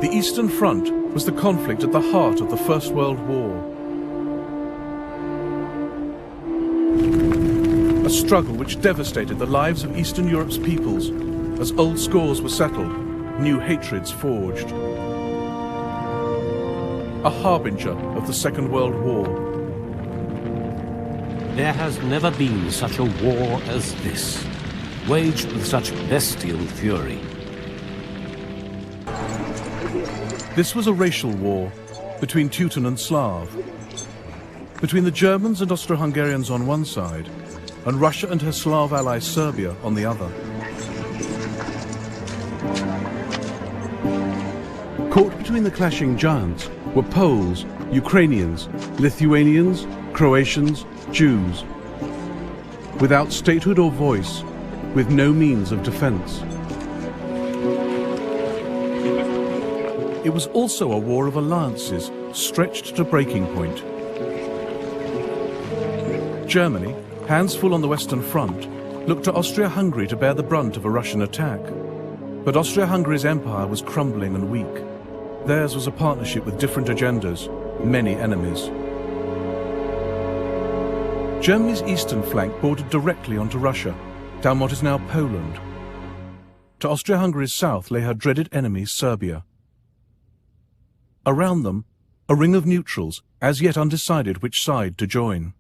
The Eastern Front was the conflict at the heart of the First World War. A struggle which devastated the lives of Eastern Europe's peoples as old scores were settled, new hatreds forged. A harbinger of the Second World War. There has never been such a war as this, waged with such bestial fury. This was a racial war between Teuton and Slav, between the Germans and Austro-Hungarians on one side, and Russia and her Slav ally Serbia on the other. Caught between the clashing giants were Poles, Ukrainians, Lithuanians, Croatians, Jews. Without statehood or voice, with no means of defense. It was also a war of alliances stretched to breaking point. Germany, hands full on the Western Front, looked to Austria-Hungary to bear the brunt of a Russian attack. But Austria-Hungary's empire was crumbling and weak. Theirs was a partnership with different agendas, many enemies. Germany's eastern flank bordered directly onto Russia, down what is now Poland. To Austria-Hungary's south lay her dreaded enemy, Serbia. Around them, a ring of neutrals, as yet undecided which side to join.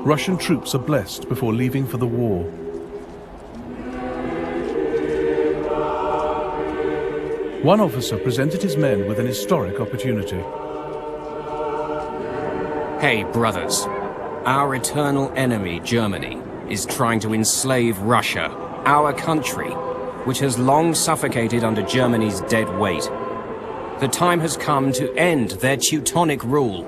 Russian troops are blessed before leaving for the war. One officer presented his men with an historic opportunity. Hey, brothers. Our eternal enemy, Germany, is trying to enslave Russia, our country, which has long suffocated under Germany's dead weight. The time has come to end their Teutonic rule.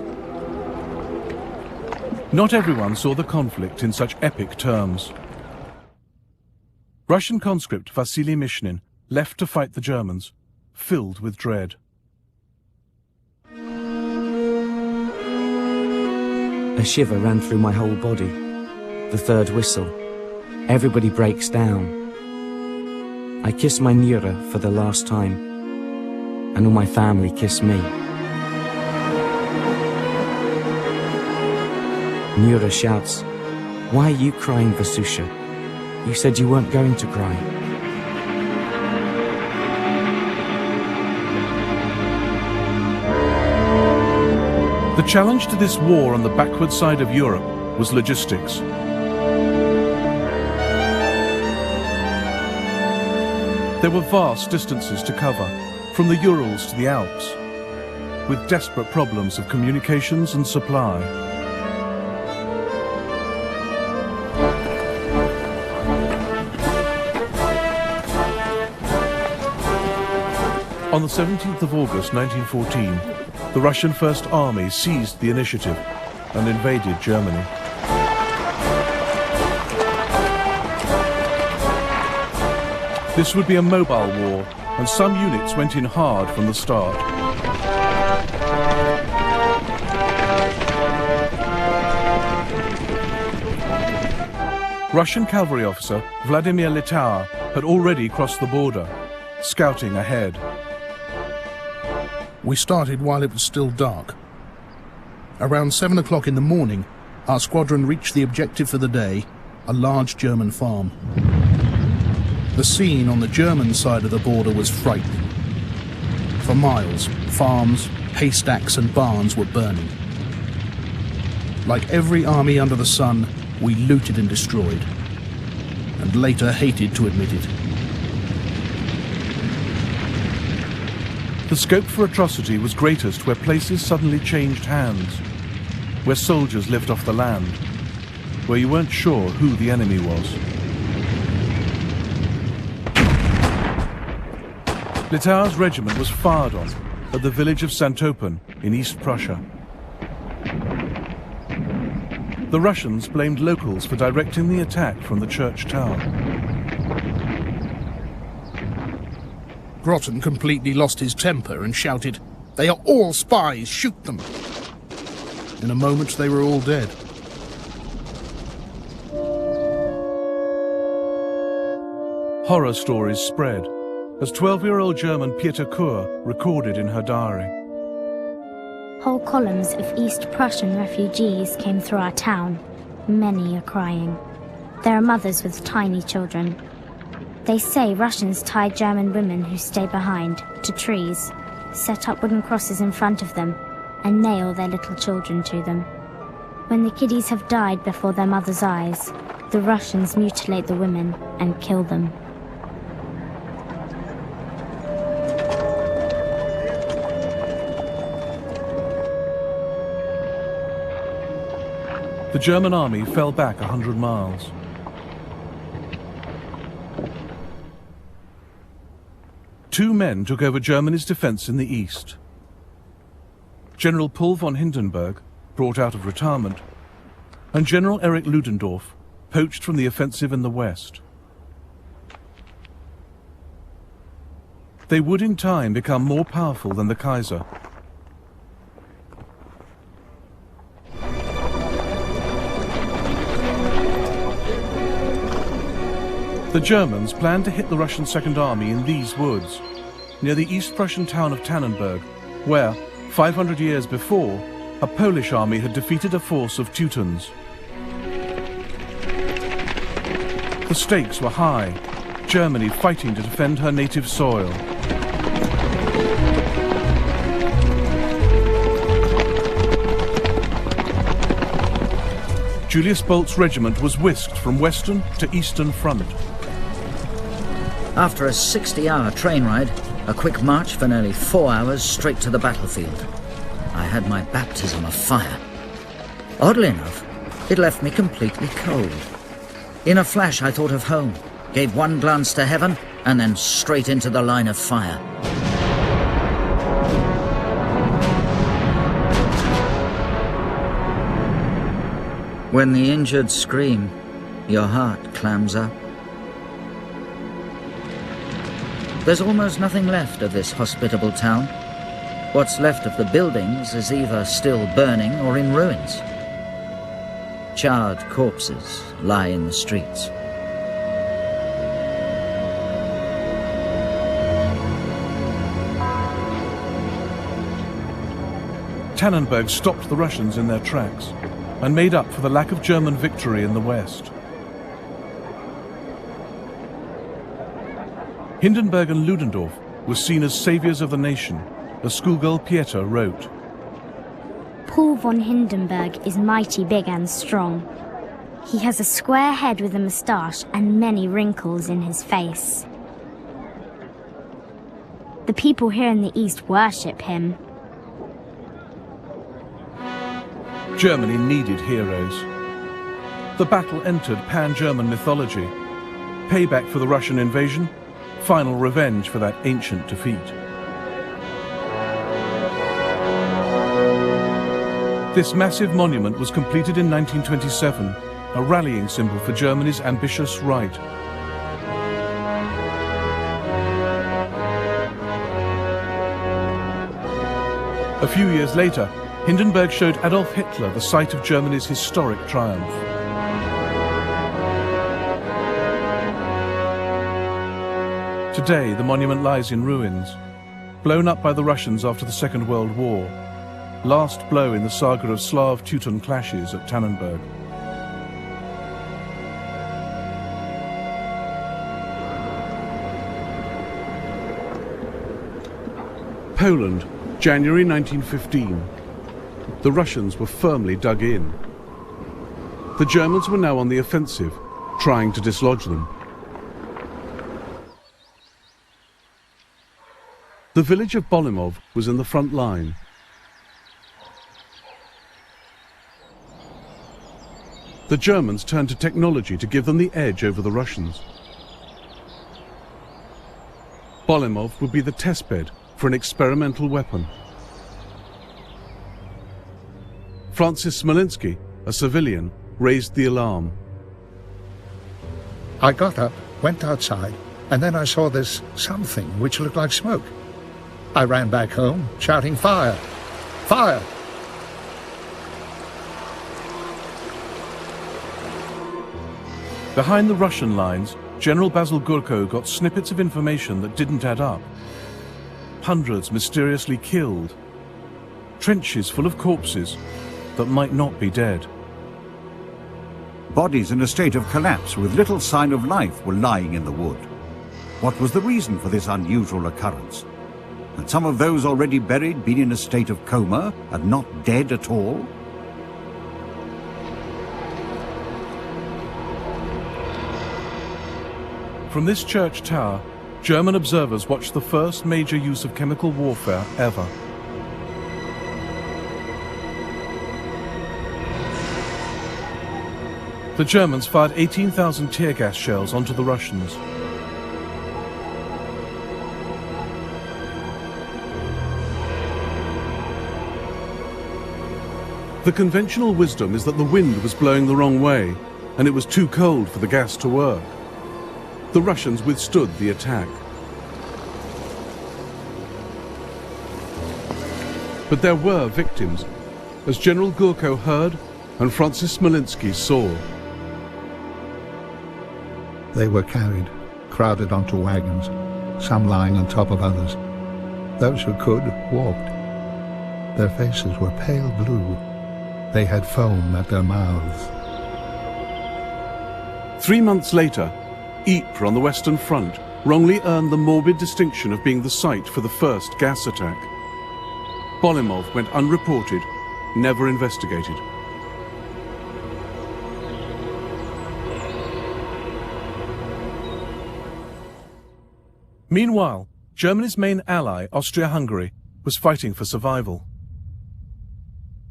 Not everyone saw the conflict in such epic terms. Russian conscript Vasily Mishnin left to fight the Germans, filled with dread. A shiver ran through my whole body. The third whistle. Everybody breaks down. I kiss my Nura for the last time, and all my family kiss me. Nura shouts, "Why are you crying, Vasusha? You said you weren't going to cry." The challenge to this war on the backward side of Europe was logistics. There were vast distances to cover, from the Urals to the Alps, with desperate problems of communications and supply. On the 17th of August 1914, the Russian First Army seized the initiative and invaded Germany. This would be a mobile war, and some units went in hard from the start. Russian cavalry officer Vladimir Litauer had already crossed the border, scouting ahead. We started while it was still dark. Around 7 o'clock in the morning, our squadron reached the objective for the day, a large German farm. The scene on the German side of the border was frightening. For miles, farms, haystacks and barns were burning. Like every army under the sun, we looted and destroyed, and later hated to admit it. The scope for atrocity was greatest where places suddenly changed hands, where soldiers lived off the land, where you weren't sure who the enemy was. Litauer's regiment was fired on at the village of Santopen in East Prussia. The Russians blamed locals for directing the attack from the church tower. Groton completely lost his temper and shouted, "They are all spies, shoot them!" In a moment they were all dead. Horror stories spread, as 12-year-old German Peter Kur recorded in her diary. Whole columns of East Prussian refugees came through our town. Many are crying. There are mothers with tiny children. They say Russians tie German women who stay behind to trees, set up wooden crosses in front of them, and nail their little children to them. When the kiddies have died before their mothers' eyes, the Russians mutilate the women and kill them. The German army fell back 100 miles. Two men took over Germany's defense in the east. General Paul von Hindenburg, brought out of retirement, and General Erich Ludendorff, poached from the offensive in the west. They would in time become more powerful than the Kaiser. The Germans planned to hit the Russian Second Army in these woods, near the East Prussian town of Tannenberg, where, 500 years before, a Polish army had defeated a force of Teutons. The stakes were high, Germany fighting to defend her native soil. Julius Bolt's regiment was whisked from Western to Eastern Front. After a 60-hour train ride, a quick march for nearly 4 hours straight to the battlefield, I had my baptism of fire. Oddly enough, it left me completely cold. In a flash I thought of home, gave one glance to heaven, and then straight into the line of fire. When the injured scream, your heart clams up. There's almost nothing left of this hospitable town. What's left of the buildings is either still burning or in ruins. Charred corpses lie in the streets. Tannenberg stopped the Russians in their tracks and made up for the lack of German victory in the west. Hindenburg and Ludendorff were seen as saviors of the nation, as schoolgirl Pieter wrote. Paul von Hindenburg is mighty big and strong. He has a square head with a moustache and many wrinkles in his face. The people here in the East worship him. Germany needed heroes. The battle entered pan-German mythology. Payback for the Russian invasion, final revenge for that ancient defeat. This massive monument was completed in 1927, a rallying symbol for Germany's ambitious right. A few years later, Hindenburg showed Adolf Hitler the site of Germany's historic triumph. Today, the monument lies in ruins, blown up by the Russians after the Second World War. Last blow in the saga of Slav-Teuton clashes at Tannenberg. Poland, January 1915. The Russians were firmly dug in. The Germans were now on the offensive, trying to dislodge them. The village of Bolimov was in the front line. The Germans turned to technology to give them the edge over the Russians. Bolimov would be the testbed for an experimental weapon. Francis Smolenski, a civilian, raised the alarm. I got up, went outside, and then I saw this something which looked like smoke. I ran back home, shouting, "Fire! Fire!" Behind the Russian lines, General Basil Gurko got snippets of information that didn't add up. Hundreds mysteriously killed. Trenches full of corpses that might not be dead. Bodies in a state of collapse with little sign of life were lying in the wood. What was the reason for this unusual occurrence? Had some of those already buried been in a state of coma and not dead at all? From this church tower, German observers watched the first major use of chemical warfare ever. The Germans fired 18,000 tear gas shells onto the Russians. The conventional wisdom is that the wind was blowing the wrong way, and it was too cold for the gas to work. The Russians withstood the attack. But there were victims, as General Gurko heard and Francis Smolinski saw. They were carried, crowded onto wagons, some lying on top of others. Those who could walked. Their faces were pale blue. They had foam at their mouths. 3 months later, Ypres on the Western Front wrongly earned the morbid distinction of being the site for the first gas attack. Bolimov went unreported, never investigated. Meanwhile, Germany's main ally, Austria-Hungary, was fighting for survival.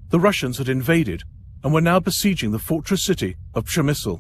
The Russians had invaded and were now besieging the fortress city of Przemysl.